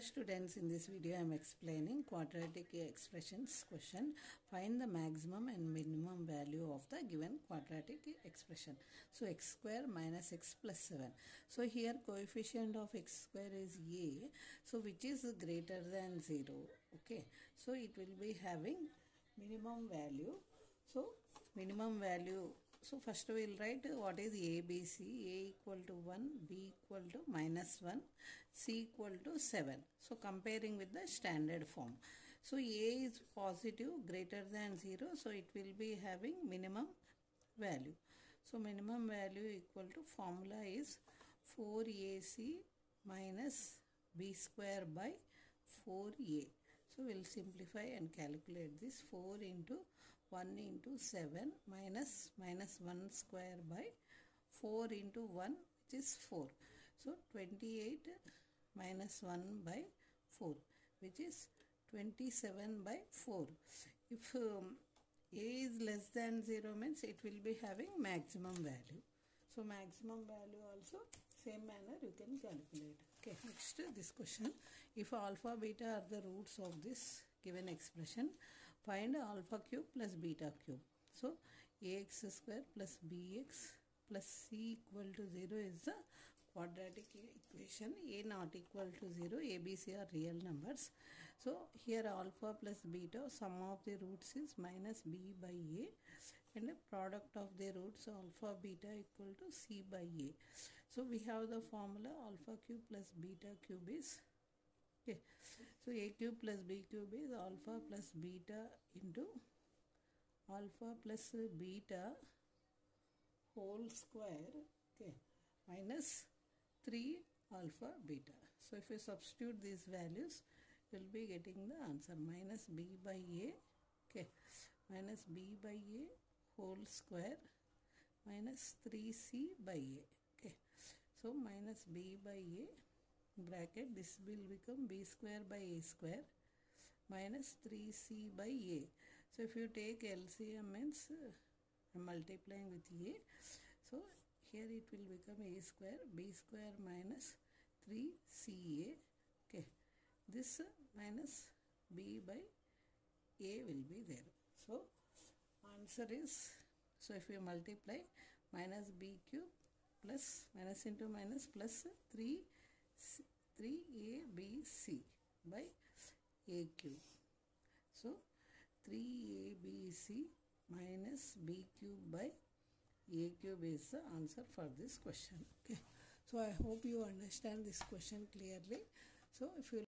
Students, in this video I am explaining quadratic expressions question. Find the maximum and minimum value of the given quadratic expression. So x square minus x plus 7. So here coefficient of x square is a, so which is greater than 0. Okay, so it will be having minimum value. So minimum value, so first we will write what is a, b, c. A equal to 1, b equal to minus 1, c equal to 7. So comparing with the standard form. So a is positive greater than 0, so it will be having minimum value. So minimum value equal to, formula is 4ac minus b square by 4a. So we will simplify and calculate this. 4 into 1 into 7 minus 1 square by 4 into 1, which is 4. So 28 minus 1 by 4, which is 27 by 4. If a is less than 0 means it will be having maximum value. So maximum value also same manner you can calculate. Okay, next this question. If alpha beta are the roots of this given expression, find alpha cube plus beta cube. So ax square plus bx plus c equal to 0 is the quadratic equation. A not equal to 0, a, b, c are real numbers. So here alpha plus beta, sum of the roots is minus b by a, and the product of the roots alpha beta equal to c by a. So we have the formula alpha cube plus beta cube is, okay, so a cube plus b cube is alpha plus beta into alpha plus beta whole square, okay, minus 3 alpha beta. So if you substitute these values, you will be getting the answer minus b by a, okay, minus b by a whole square minus 3c by a, okay. So minus b by a bracket, this will become b square by a square minus 3c by a. So if you take LCM means multiplying with a, so here it will become a square, b square minus 3ca, okay, this minus b by a will be there. So answer is, so if you multiply minus b cube plus minus into minus plus 3abc by a cube. So 3abc minus b cube by a cube is the answer for this question. Okay, so I hope you understand this question clearly. So if you